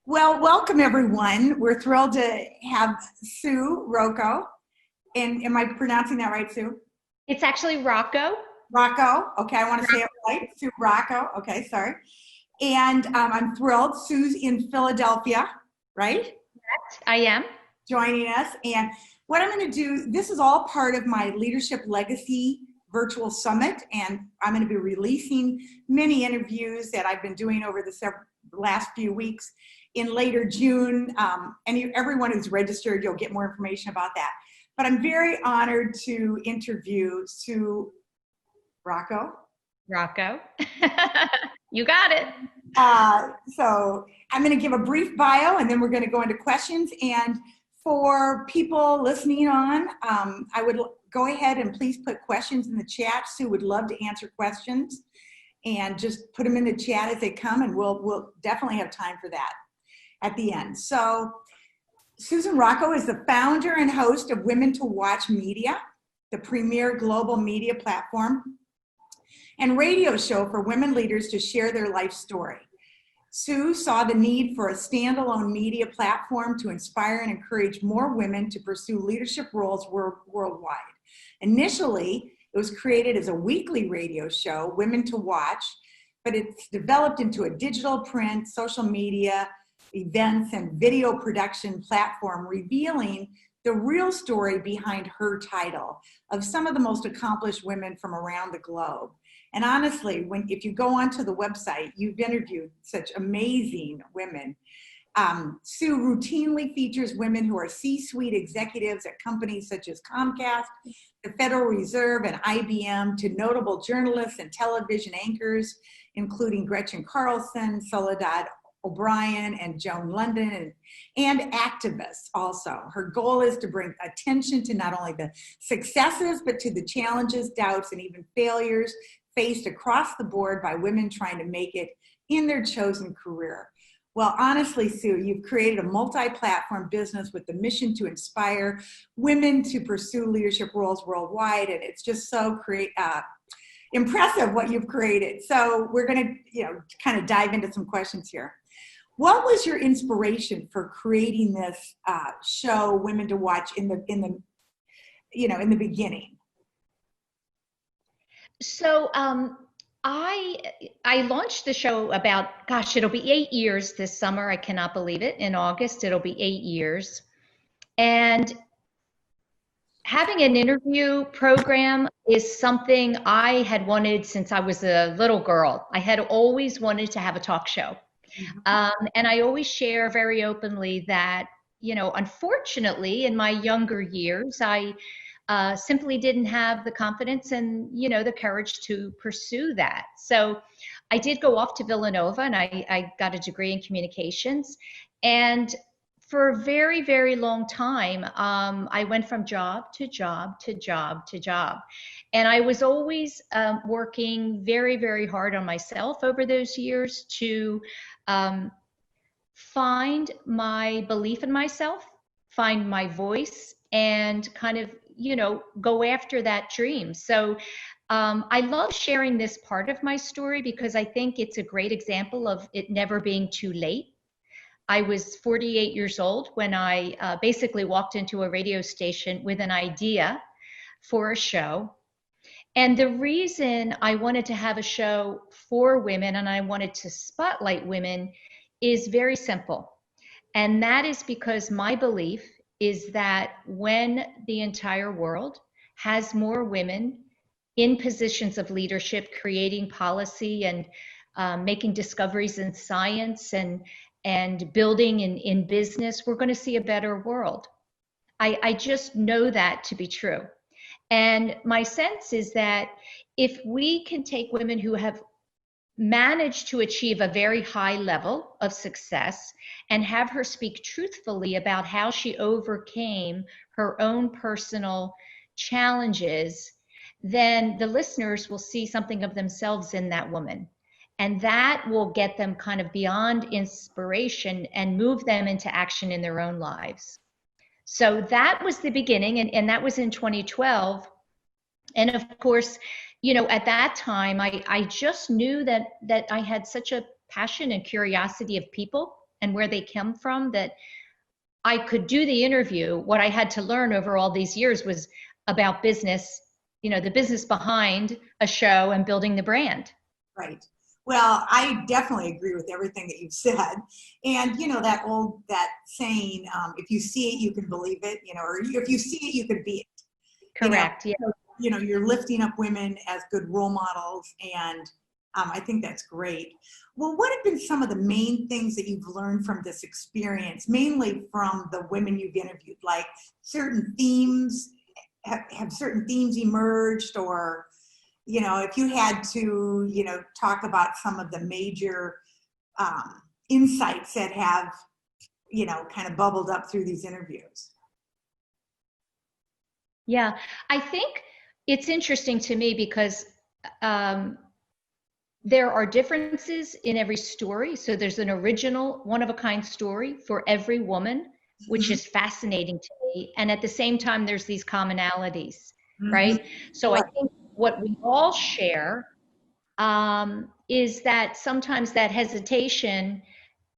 Well, welcome everyone. We're thrilled to have Sue Rocco. And am I pronouncing that right, Sue? It's actually Rocco. Rocco. Okay, I want to say it right. Sue Rocco. Okay, sorry. And I'm thrilled. Sue's in Philadelphia, right? I am. Joining us. And what I'm going to do, this is all part of my Leadership Legacy virtual summit. And I'm going to be releasing many interviews that I've been doing over the last few weeks in later June. And everyone who's registered, you'll get more information about that. But I'm very honored to interview Sue Rocco. Rocco. You got it. So I'm going to give a brief bio and then we're going to go into questions. And for people listening on, I would go ahead and please put questions in the chat. Sue would love to answer questions and just put them in the chat as they come, and we'll definitely have time for that at the end. So Susan Rocco is the founder and host of Women to Watch Media, the premier global media platform and radio show for women leaders to share their life story. Sue saw the need for a standalone media platform to inspire and encourage more women to pursue leadership roles worldwide. Initially, it was created as a weekly radio show, Women to Watch, but it's developed into a digital, print, social media, events, and video production platform revealing the real story behind her title of some of the most accomplished women from around the globe. And honestly, if you go onto the website, you've interviewed such amazing women. Sue routinely features women who are C-suite executives at companies such as Comcast, the Federal Reserve, and IBM, to notable journalists and television anchors, including Gretchen Carlson, Soledad O'Brien, and Joan London, and activists also. Her goal is to bring attention to not only the successes, but to the challenges, doubts, and even failures faced across the board by women trying to make it in their chosen career. Well, honestly, Sue, you've created a multi-platform business with the mission to inspire women to pursue leadership roles worldwide, and it's just so impressive what you've created. So we're going to, kind of dive into some questions here. What was your inspiration for creating this show, Women to Watch, in the beginning? So I launched the show about, gosh, it'll be 8 years this summer. I cannot believe it. In August, it'll be 8 years. And having an interview program is something I had wanted since I was a little girl. I had always wanted to have a talk show. And I always share very openly that, unfortunately, in my younger years, I simply didn't have the confidence and, the courage to pursue that. So I did go off to Villanova and I got a degree in communications. And for a very, very long time, I went from job to job to job to job. And I was always working very, very hard on myself over those years to find my belief in myself, find my voice, and kind of, go after that dream. So I love sharing this part of my story because I think it's a great example of it never being too late. I was 48 years old when I basically walked into a radio station with an idea for a show. And the reason I wanted to have a show for women and I wanted to spotlight women is very simple. And that is because my belief is that when the entire world has more women in positions of leadership, creating policy and making discoveries in science and building in business, we're going to see a better world. I just know that to be true. And my sense is that if we can take women who have managed to achieve a very high level of success and have her speak truthfully about how she overcame her own personal challenges, then the listeners will see something of themselves in that woman. And that will get them kind of beyond inspiration and move them into action in their own lives. So that was the beginning, and that was in 2012. And of course, at that time, I just knew that I had such a passion and curiosity of people and where they come from, that I could do the interview. What I had to learn over all these years was about business, the business behind a show and building the brand. Right. Well, I definitely agree with everything that you've said. And, that saying, if you see it, you can believe it, or if you see it, you can be it. Correct. Yeah. So, you're lifting up women as good role models, and I think that's great. Well, what have been some of the main things that you've learned from this experience, mainly from the women you've interviewed? Like certain themes, have certain themes emerged, or, if you had to, talk about some of the major insights that have, kind of bubbled up through these interviews? Yeah, I think it's interesting to me because there are differences in every story. So there's an original, one-of-a-kind story for every woman, which is fascinating to me. And at the same time, there's these commonalities, right? So I think what we all share is that sometimes that hesitation,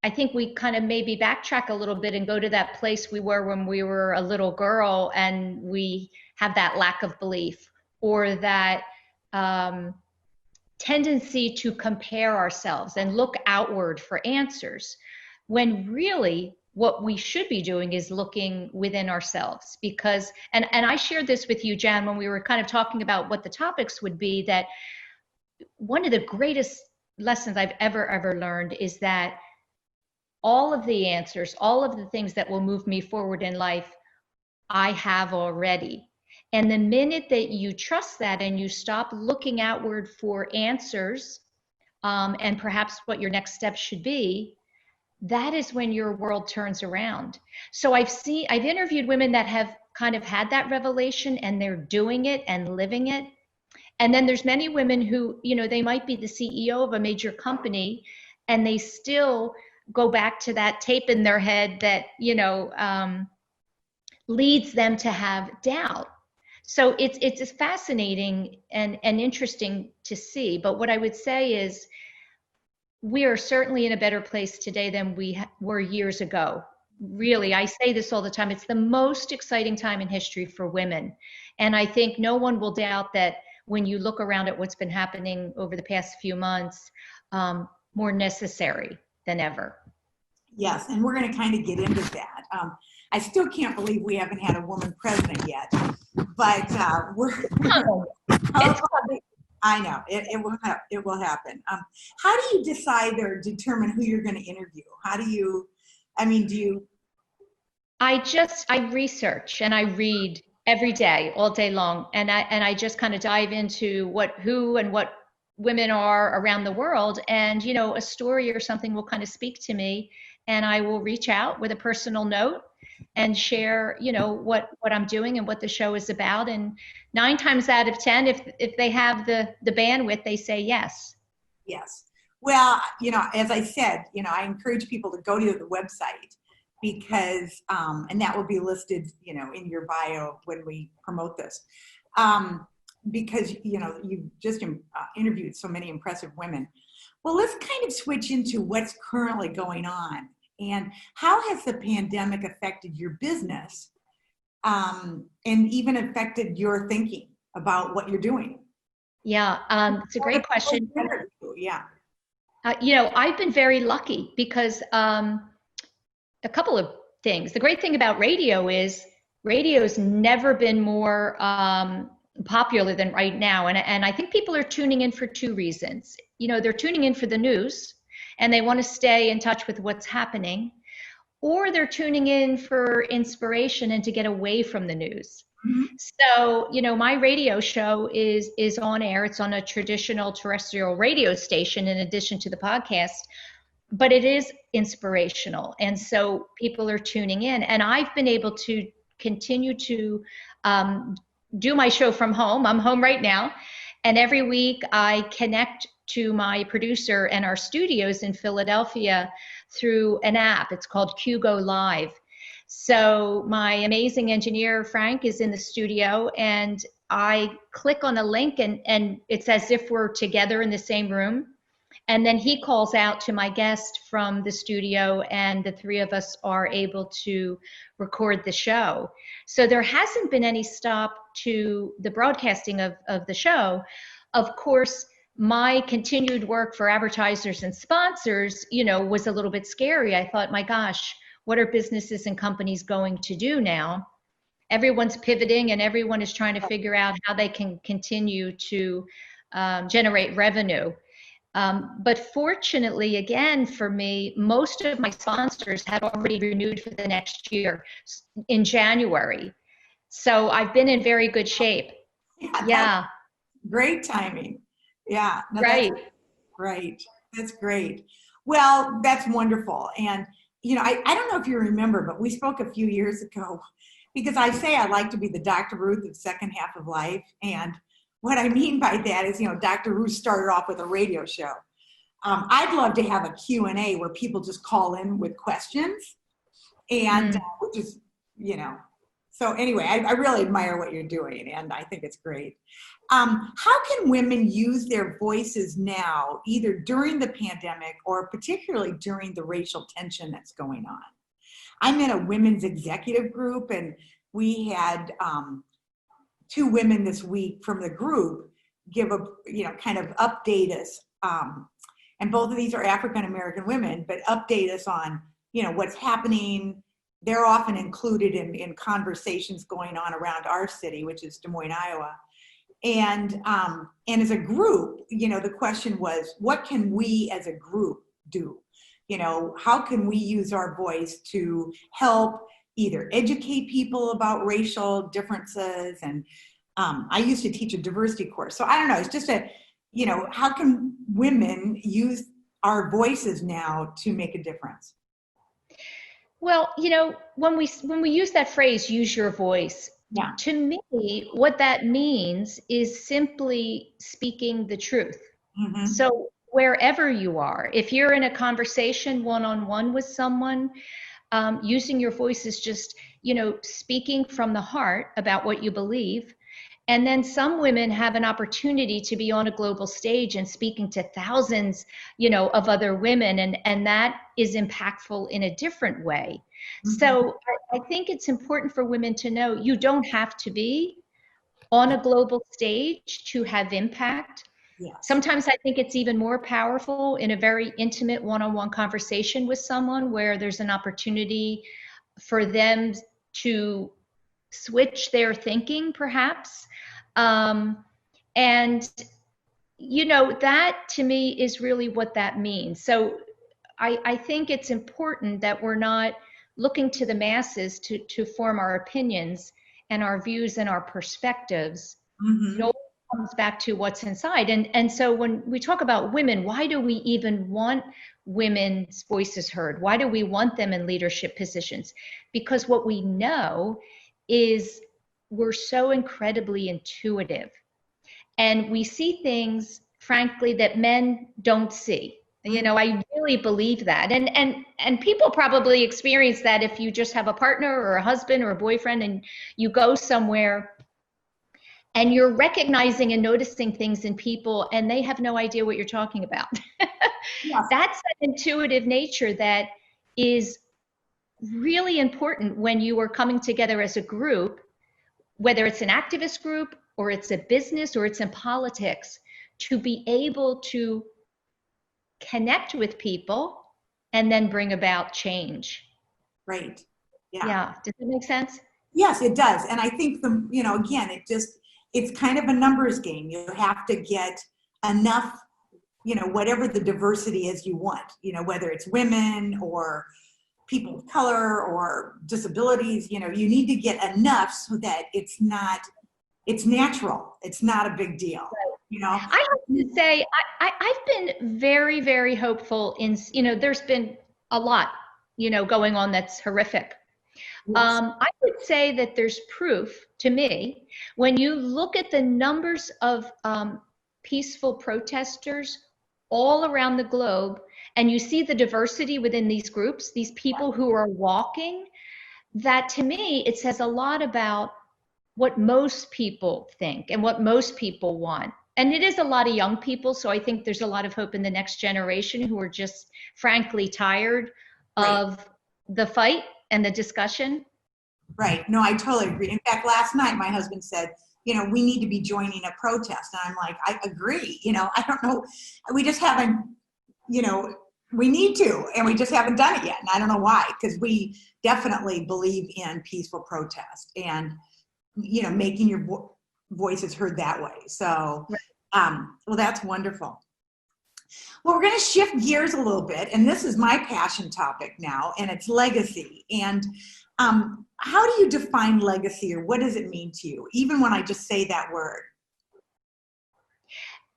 I think we kind of maybe backtrack a little bit and go to that place we were when we were a little girl, and we have that lack of belief, or that tendency to compare ourselves and look outward for answers, when really what we should be doing is looking within ourselves. Because, and I shared this with you, Jann, when we were kind of talking about what the topics would be, that one of the greatest lessons I've ever learned is that all of the answers, all of the things that will move me forward in life, I have already. And the minute that you trust that and you stop looking outward for answers, and perhaps what your next step should be, that is when your world turns around. So I've interviewed women that have kind of had that revelation, and they're doing it and living it. And then there's many women who, they might be the CEO of a major company, and they still go back to that tape in their head that, leads them to have doubt. So it's fascinating and interesting to see. But what I would say is, we are certainly in a better place today than we were years ago. Really, I say this all the time. It's the most exciting time in history for women. And I think no one will doubt that when you look around at what's been happening over the past few months, more necessary than ever. Yes, and we're going to kind of get into that. I still can't believe we haven't had a woman president yet, but I know it will happen. How do you decide or determine who you're going to interview? Do you? I research and I read every day, all day long, and I just kind of dive into who and what women are around the world, and a story or something will kind of speak to me, and I will reach out with a personal note and share, what I'm doing and what the show is about. And 9 times out of 10, if they have the bandwidth, they say yes. Yes. Well, as I said, I encourage people to go to the website, because, and that will be listed, in your bio when we promote this, because, you've just interviewed so many impressive women. Well, let's kind of switch into what's currently going on. And how has the pandemic affected your business, and even affected your thinking about what you're doing? Yeah, it's a great question. Yeah. I've been very lucky because a couple of things. The great thing about radio's never been more popular than right now. And I think people are tuning in for 2 reasons. They're tuning in for the news, and they want to stay in touch with what's happening, or they're tuning in for inspiration and to get away from the news. Mm-hmm. So, my radio show is on air. It's on a traditional terrestrial radio station in addition to the podcast, but it is inspirational. And so people are tuning in, and I've been able to continue to do my show from home. I'm home right now. And every week I connect to my producer and our studios in Philadelphia through an app. It's called QGO Live. So my amazing engineer, Frank, is in the studio, and I click on a link, and it's as if we're together in the same room. And then he calls out to my guest from the studio, and the three of us are able to record the show. So there hasn't been any stop to the broadcasting of the show. Of course, my continued work for advertisers and sponsors, was a little bit scary. I thought, my gosh, what are businesses and companies going to do now? Everyone's pivoting and everyone is trying to figure out how they can continue to generate revenue. But fortunately, again, for me, most of my sponsors had already renewed for the next year in January. So I've been in very good shape. Yeah. Great timing. Yeah. No, right. That's great. That's great. Well, that's wonderful. And, I don't know if you remember, but we spoke a few years ago because I say I like to be the Dr. Ruth of second half of life. And what I mean by that is, Dr. Ruth started off with a radio show. I'd love to have a Q&A where people just call in with questions and which is, so anyway, I really admire what you're doing and I think it's great. How can women use their voices now, either during the pandemic or particularly during the racial tension that's going on? I'm in a women's executive group and we had two women this week from the group give kind of update us. And both of these are African-American women, but update us on, what's happening. They're often included in conversations going on around our city, which is Des Moines, Iowa. And as a group, the question was, what can we as a group do? How can we use our voice to help either educate people about racial differences? And I used to teach a diversity course. So I don't know, it's just how can women use our voices now to make a difference? Well, when we use that phrase, use your voice, to me, what that means is simply speaking the truth. Mm-hmm. So wherever you are, if you're in a conversation one-on-one with someone, using your voice is just, speaking from the heart about what you believe. And then some women have an opportunity to be on a global stage and speaking to thousands, of other women. And that is impactful in a different way. Mm-hmm. So I think it's important for women to know you don't have to be on a global stage to have impact. Yes. Sometimes I think it's even more powerful in a very intimate one-on-one conversation with someone where there's an opportunity for them to switch their thinking, perhaps. And, that to me is really what that means. So I think it's important that we're not looking to the masses to form our opinions and our views and our perspectives. Mm-hmm. It all comes back to what's inside. And so when we talk about women, why do we even want women's voices heard? Why do we want them in leadership positions? Because what we know is we're so incredibly intuitive and we see things, frankly, that men don't see. I really believe that. And people probably experience that if you just have a partner or a husband or a boyfriend and you go somewhere and you're recognizing and noticing things in people and they have no idea what you're talking about. Yes. That's an intuitive nature that is really important when you are coming together as a group, whether it's an activist group or it's a business or it's in politics, to be able to connect with people and then bring about change. Right. Yeah. Does that make sense? Yes, it does. And I think again, it's kind of a numbers game. You have to get enough, whatever the diversity is you want, whether it's women or people of color or disabilities, you need to get enough so that it's natural. It's not a big deal. I have to say, I've been very, very hopeful in, there's been a lot, going on that's horrific. Yes. I would say that there's proof to me when you look at the numbers of peaceful protesters all around the globe and you see the diversity within these groups, these people who are walking, that to me, it says a lot about what most people think and what most people want. and it is a lot of young people, so I think there's a lot of hope in the next generation who are just frankly tired Right. of the fight and the discussion. Right. No, I totally agree. In fact, last night my husband said, we need to be joining a protest. And I'm like, I agree. I don't know. We just haven't, we need to, and we just haven't done it yet. And I don't know why, because we definitely believe in peaceful protest and, making your voices heard that way. So, well, that's wonderful. Well, we're going to shift gears a little bit, and this is my passion topic now, and it's legacy. And how do you define legacy, or what does it mean to you, even when I just say that word?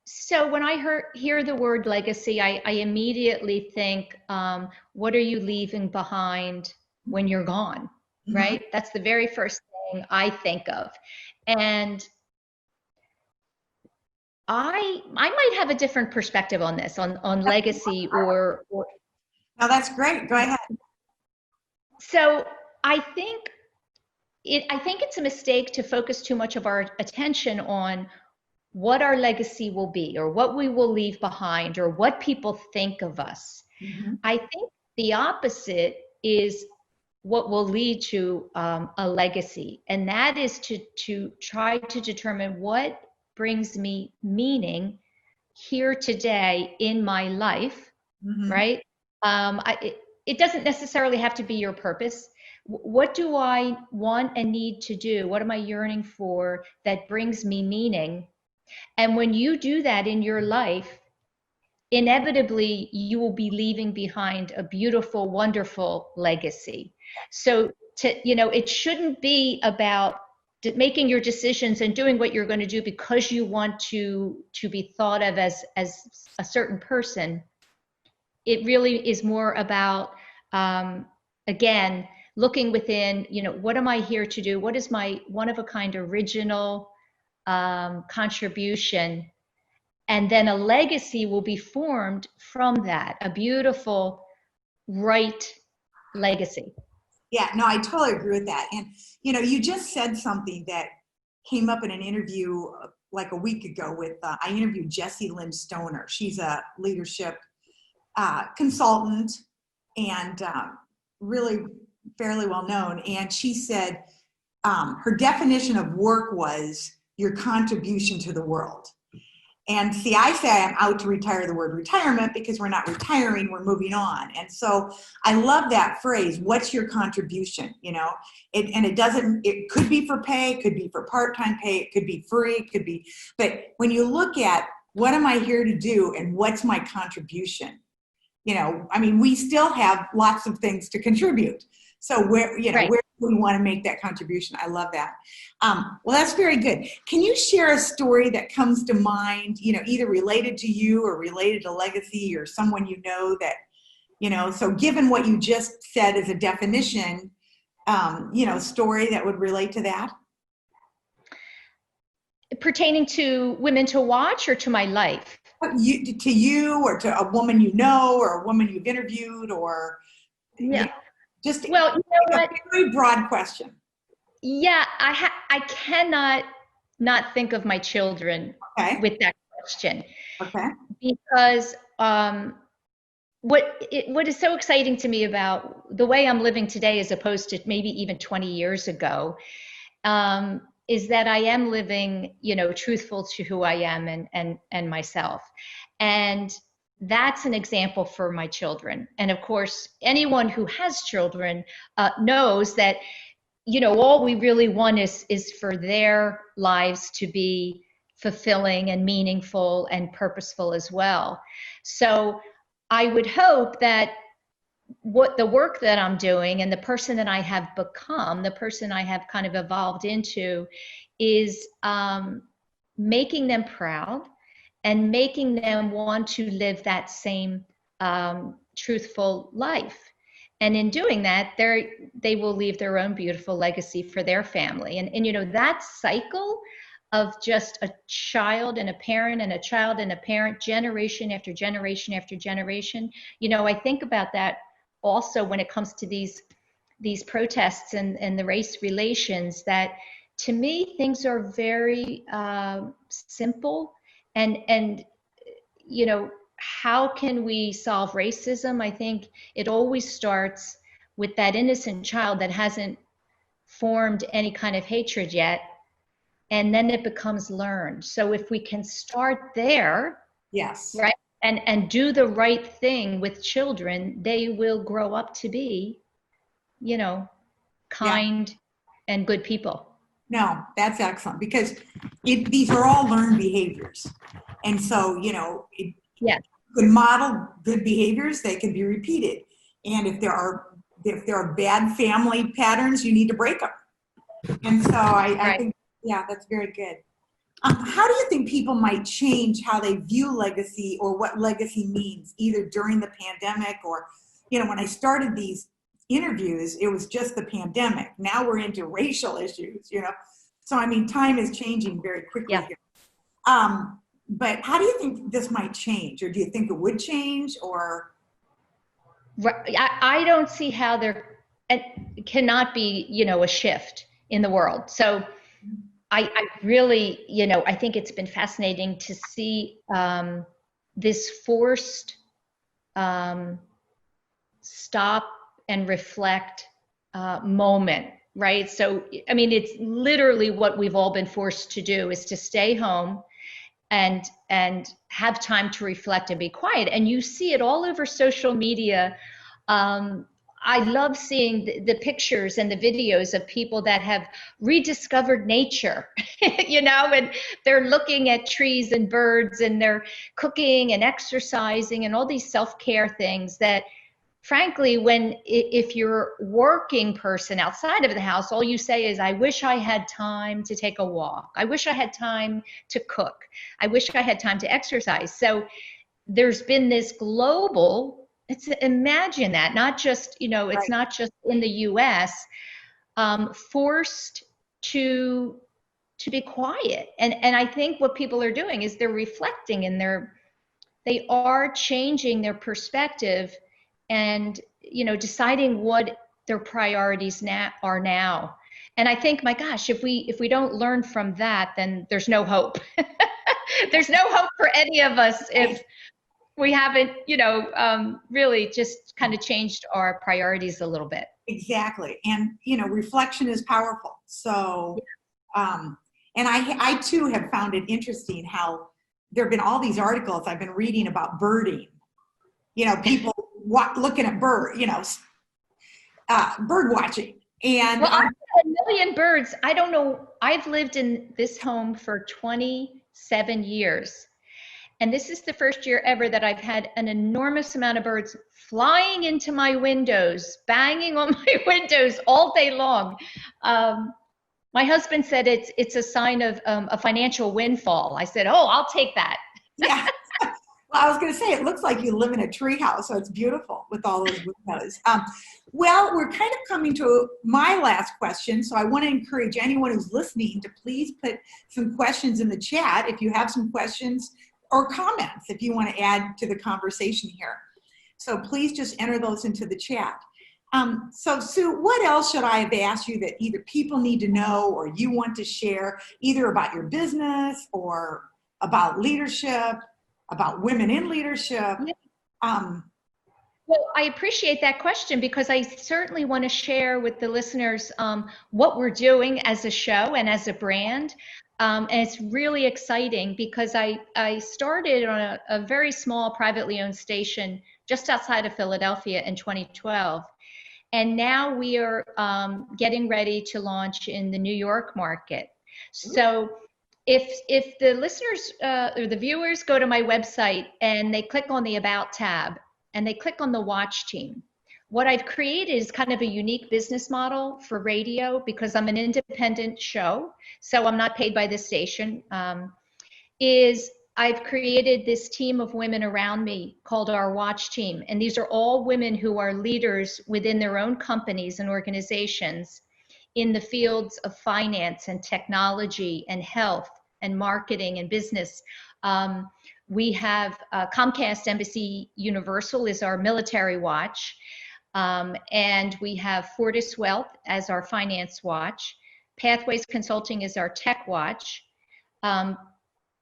So when I hear the word legacy, I immediately think, what are you leaving behind when you're gone, right? That's the very first thing I think of. And I might have a different perspective on this, on legacy or No, that's great. Go ahead. So I think it's a mistake to focus too much of our attention on what our legacy will be, or what we will leave behind, or what people think of us. I think the opposite is what will lead to a legacy, and that is to try to determine what brings me meaning here today in my life, right? It doesn't necessarily have to be your purpose. What do I want and need to do? What am I yearning for that brings me meaning? And when you do that in your life, inevitably you will be leaving behind a beautiful, wonderful legacy. So it shouldn't be about making your decisions and doing what you're going to do because you want to be thought of as a certain person. It really is more about, again, looking within, what am I here to do? What is my one-of-a-kind original contribution? And then a legacy will be formed from that, a beautiful, right legacy. Yeah, no, I totally agree with that. And, you just said something that came up in an interview like a week ago with, I interviewed Jessie Lynn Stoner. She's a leadership consultant and really fairly well known. And she said her definition of work was your contribution to the world. And see, I say I'm out to retire the word retirement because we're not retiring, we're moving on. And so I love that phrase, what's your contribution, and it could be for pay, it could be for part-time pay, it could be free, it could be, but when you look at what am I here to do and what's my contribution, we still have lots of things to contribute. So where do we want to make that contribution? I love that. Well, that's very good. Can you share a story that comes to mind, either related to you or related to legacy or someone that, so given what you just said as a definition, story that would relate to that? Pertaining to Women to Watch or to my life? To you or to a woman or a woman you've interviewed or... Yeah. Just well, a very broad question. Yeah, I cannot not think of my children with that question. Okay. Because what is so exciting to me about the way I'm living today, as opposed to maybe even 20 years ago, is that I am living, truthful to who I am and myself. And that's an example for my children. And of course, anyone who has children knows that, all we really want is for their lives to be fulfilling and meaningful and purposeful as well. So I would hope that what the work that I'm doing and the person that I have become, the person I have kind of evolved into, is making them proud and making them want to live that same truthful life. And in doing that, they will leave their own beautiful legacy for their family. And that cycle of just a child and a parent and a child and a parent, generation after generation after generation, I think about that also when it comes to these protests and the race relations, that to me, things are very simple And how can we solve racism? I think it always starts with that innocent child that hasn't formed any kind of hatred yet, and then it becomes learned. So if we can start there, Yes. right, and do the right thing with children, they will grow up to be, Yeah. kind and good people. No, that's excellent because these are all learned behaviors. And so, Yeah. good model good behaviors, they can be repeated. And if there are bad family patterns, you need to break them. And so I Right. think, yeah, that's very good. How do you think people might change how they view legacy or what legacy means, either during the pandemic or, when I started these interviews, it was just the pandemic. Now we're into racial issues, So, I mean, time is changing very quickly Yeah. here. But how do you think this might change? Or do you think it would change or? I don't see how there cannot be, a shift in the world. So I really, I think it's been fascinating to see this forced stop and reflect moment, right? So, I mean, it's literally what we've all been forced to do is to stay home and have time to reflect and be quiet. And you see it all over social media. I love seeing the pictures and the videos of people that have rediscovered nature, and they're looking at trees and birds and they're cooking and exercising and all these self-care things that, frankly, if you're a working person outside of the house, all you say is, I wish I had time to take a walk. I wish I had time to cook. I wish I had time to exercise. So there's been this global, imagine that, not just, it's not just in the US, forced to be quiet. And I think what people are doing is they're reflecting and they are changing their perspective and deciding what their priorities are now. And I think, my gosh, if we don't learn from that, then there's no hope. There's no hope for any of us if we haven't really just kind of changed our priorities a little bit. Exactly. And reflection is powerful. So and I too have found it interesting how there have been all these articles I've been reading about birding. People looking at bird watching. And well, I've had a million birds. I don't know. I've lived in this home for 27 years. And this is the first year ever that I've had an enormous amount of birds flying into my windows, banging on my windows all day long. My husband said it's a sign of a financial windfall. I said, oh, I'll take that. Yeah. Well, I was going to say, it looks like you live in a treehouse, so it's beautiful with all those windows. Well, we're kind of coming to my last question, so I want to encourage anyone who's listening to please put some questions in the chat if you have some questions or comments if you want to add to the conversation here. So please just enter those into the chat. So Sue, what else should I have asked you that either people need to know or you want to share, either about your business or about leadership, about women in leadership? Well, I appreciate that question because I certainly want to share with the listeners what we're doing as a show and as a brand. And it's really exciting because I started on a very small privately owned station just outside of Philadelphia in 2012. And now we are getting ready to launch in the New York market. So if the listeners or the viewers go to my website and they click on the About tab and they click on the Watch Team, what I've created is kind of a unique business model for radio because I'm an independent show, so I'm not paid by the station, is I've created this team of women around me called our Watch Team. And these are all women who are leaders within their own companies and organizations in the fields of finance and technology and health and marketing and business. We have Comcast Embassy Universal is our military watch. And we have Fortis Wealth as our finance watch. Pathways Consulting is our tech watch.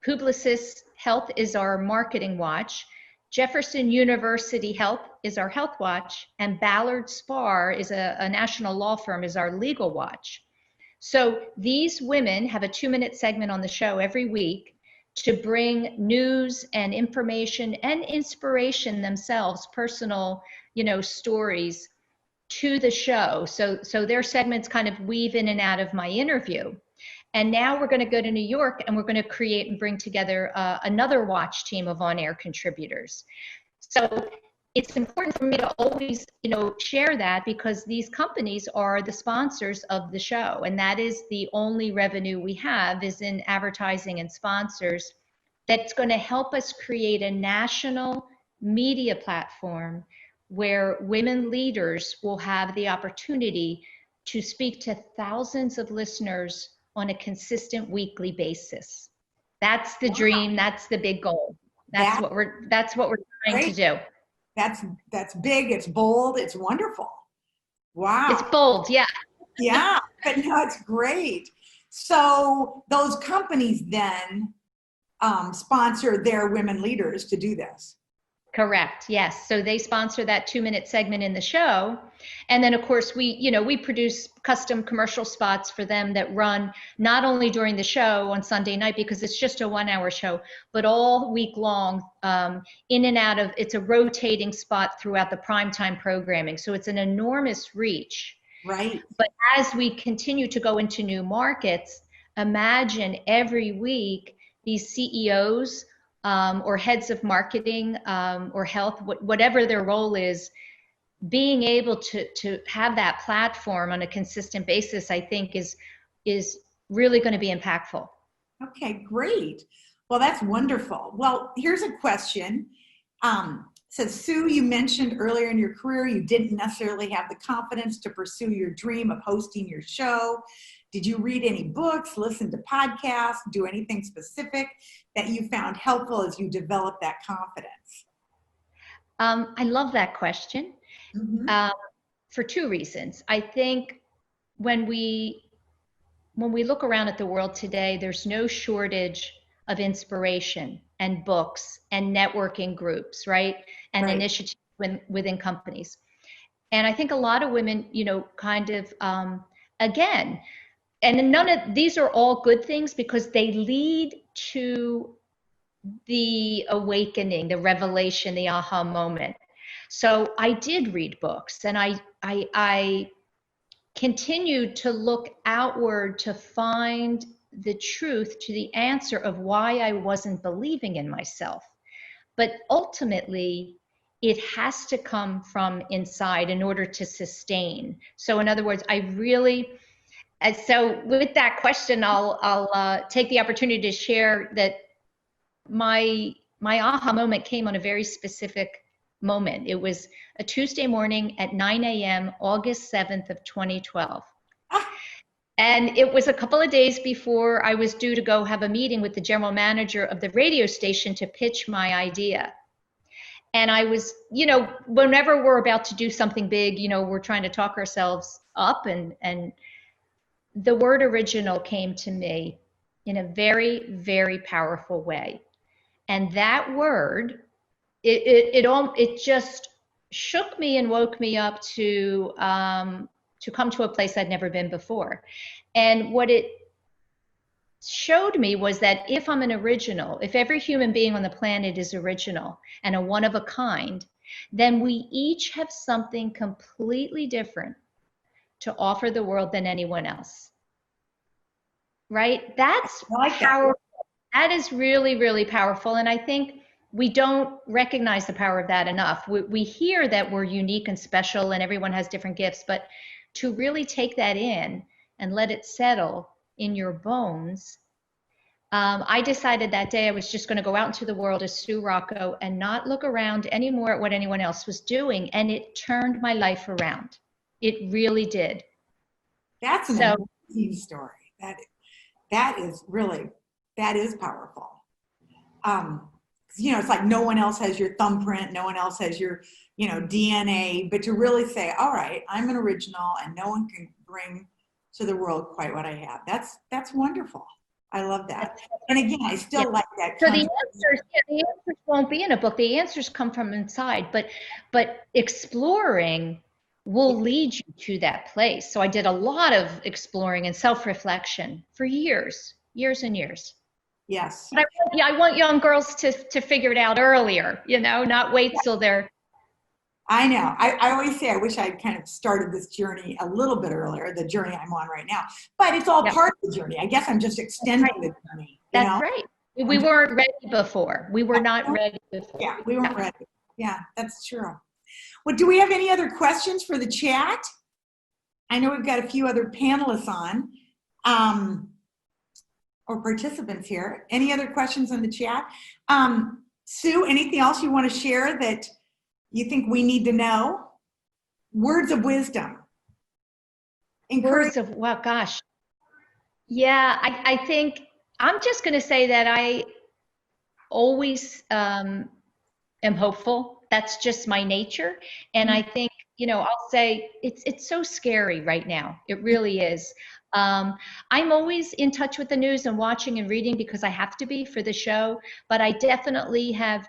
Publicis Health is our marketing watch. Jefferson University Health is our health watch, and Ballard Spahr is a national law firm, is our legal watch. So these women have a 2-minute segment on the show every week to bring news and information and inspiration themselves, personal, stories to the show. So their segments kind of weave in and out of my interview. And now we're going to go to New York and we're going to create and bring together another watch team of on-air contributors. So it's important for me to always, share that, because these companies are the sponsors of the show. And that is the only revenue we have, is in advertising and sponsors. That's going to help us create a national media platform where women leaders will have the opportunity to speak to thousands of listeners on a consistent weekly basis. That's the dream. That's the big goal. That's what we're trying to do. That's big. It's bold. It's wonderful. Wow. It's bold. Yeah. Yeah. But no, it's great. So those companies then sponsor their women leaders to do this. Correct. Yes. So they sponsor that 2-minute segment in the show. And then of course we produce custom commercial spots for them that run not only during the show on Sunday night, because it's just a 1-hour show, but all week long, in and out of, it's a rotating spot throughout the primetime programming. So it's an enormous reach. Right. But as we continue to go into new markets, imagine every week these CEOs, or heads of marketing, or health, whatever their role is, being able to have that platform on a consistent basis, I think is really going to be impactful. Okay, great. Well, that's wonderful. Well, here's a question. So Sue, you mentioned earlier in your career, you didn't necessarily have the confidence to pursue your dream of hosting your show. Did you read any books, listen to podcasts, do anything specific that you found helpful as you developed that confidence? I love that question. Mm-hmm. For 2 reasons. I think when we look around at the world today, there's no shortage of inspiration and books and networking groups, right? And Right. initiatives within companies. And I think a lot of women, kind of, again, and none of these are all good things, because they lead to the awakening, the revelation, the aha moment. So I did read books, and I continued to look outward to find the truth, to the answer of why I wasn't believing in myself. But ultimately, it has to come from inside in order to sustain. So in other words, and so with that question, I'll take the opportunity to share that my aha moment came on a very specific moment. It was a Tuesday morning at 9 a.m., August 7th of 2012. And it was a couple of days before I was due to go have a meeting with the general manager of the radio station to pitch my idea. And I was, whenever we're about to do something big, we're trying to talk ourselves up, and the word original came to me in a very, very powerful way. And that word, it just shook me and woke me up to come to a place I'd never been before. And what it showed me was that if I'm an original, if every human being on the planet is original and a one of a kind, then we each have something completely different to offer the world than anyone else. Right? That's powerful. That is really, really powerful. And I think we don't recognize the power of that enough. We hear that we're unique and special and everyone has different gifts, but to really take that in and let it settle in your bones, I decided that day I was just going to go out into the world as Sue Rocco and not look around anymore at what anyone else was doing. And it turned my life around. It really did. That's an amazing story. That is powerful. It's like no one else has your thumbprint, no one else has your, DNA, but to really say, all right, I'm an original and no one can bring to the world quite what I have. That's wonderful. I love that. That's- And again, I still like that So the concept. answers, yeah, the answers won't be in a book. The answers come from inside, but exploring will lead you to that place. So I did a lot of exploring and self-reflection for years, years and years. Yes. But I want young girls to figure it out earlier, not wait till they're. I know. I always say I wish I'd kind of started this journey a little bit earlier, the journey I'm on right now. But it's all Yep. part of the journey. I guess I'm just extending the journey. That's right. We weren't ready before. We were not ready before. Yeah, we weren't ready. Yeah, that's true. Well, do we have any other questions for the chat? I know we've got a few other panelists on, or participants here. Any other questions in the chat? Sue, anything else you want to share that you think we need to know? Words of wisdom. Words of, well, gosh. Yeah, I think I'm just going to say that I always am hopeful. That's just my nature. And I think, I'll say it's so scary right now. It really is. I'm always in touch with the news and watching and reading because I have to be for the show, but I definitely have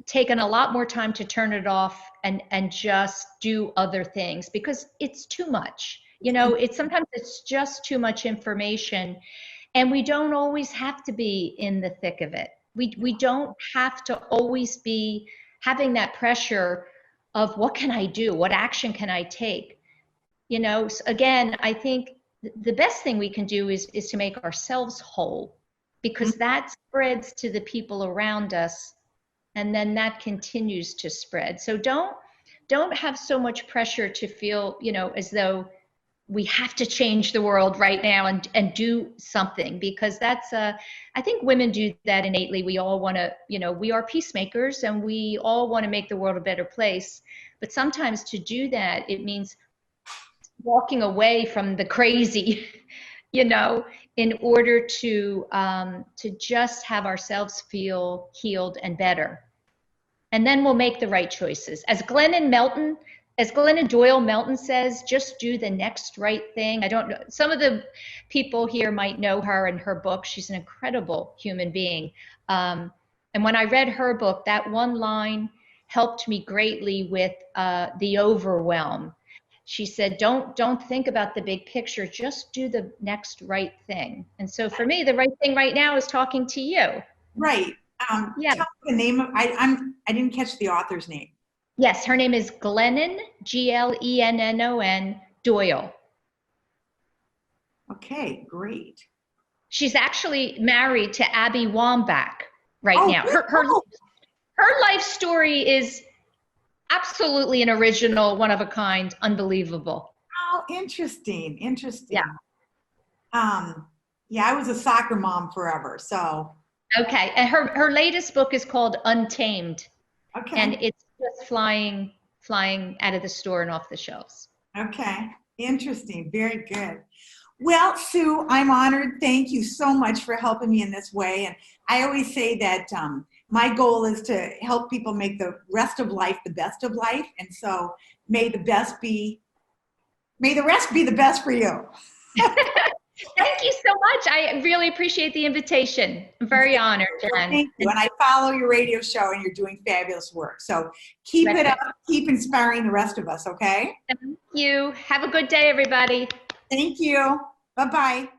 taken a lot more time to turn it off and just do other things because it's too much. Sometimes it's just too much information, and we don't always have to be in the thick of it. We don't have to always be having that pressure of what can I do? What action can I take? Again, I think the best thing we can do is to make ourselves whole, because that spreads to the people around us, and then that continues to spread. So don't have so much pressure to feel, as though we have to change the world right now and do something, because I think women do that innately. We all want to, we are peacemakers and we all want to make the world a better place. But sometimes to do that, it means walking away from the crazy, in order to just have ourselves feel healed and better. And then we'll make the right choices. As Glennon Doyle Melton says, just do the next right thing. I don't know. Some of the people here might know her and her book. She's an incredible human being. And when I read her book, that one line helped me greatly with the overwhelm. She said, don't think about the big picture, just do the next right thing. And so for me, the right thing right now is talking to you. Right. Yeah. Tell me the name of, I didn't catch the author's name. Yes, her name is Glennon, Glennon Doyle. Okay, great. She's actually married to Abby Wambach right now. Her life story is absolutely an original, one of a kind, unbelievable. Oh, interesting. Yeah. Yeah, I was a soccer mom forever, so. Okay, and her latest book is called Untamed. Okay. And it's just flying out of the store and off the shelves. Okay, interesting. Very good. Well, Sue, I'm honored. Thank you so much for helping me in this way. And I always say that my goal is to help people make the rest of life the best of life. And so may the rest be the best for you. Thank you so much. I really appreciate the invitation. I'm very honored, Jann. Thank you. And I follow your radio show, and you're doing fabulous work. So keep it up. Keep inspiring the rest of us, okay? Thank you. Have a good day, everybody. Thank you. Bye-bye.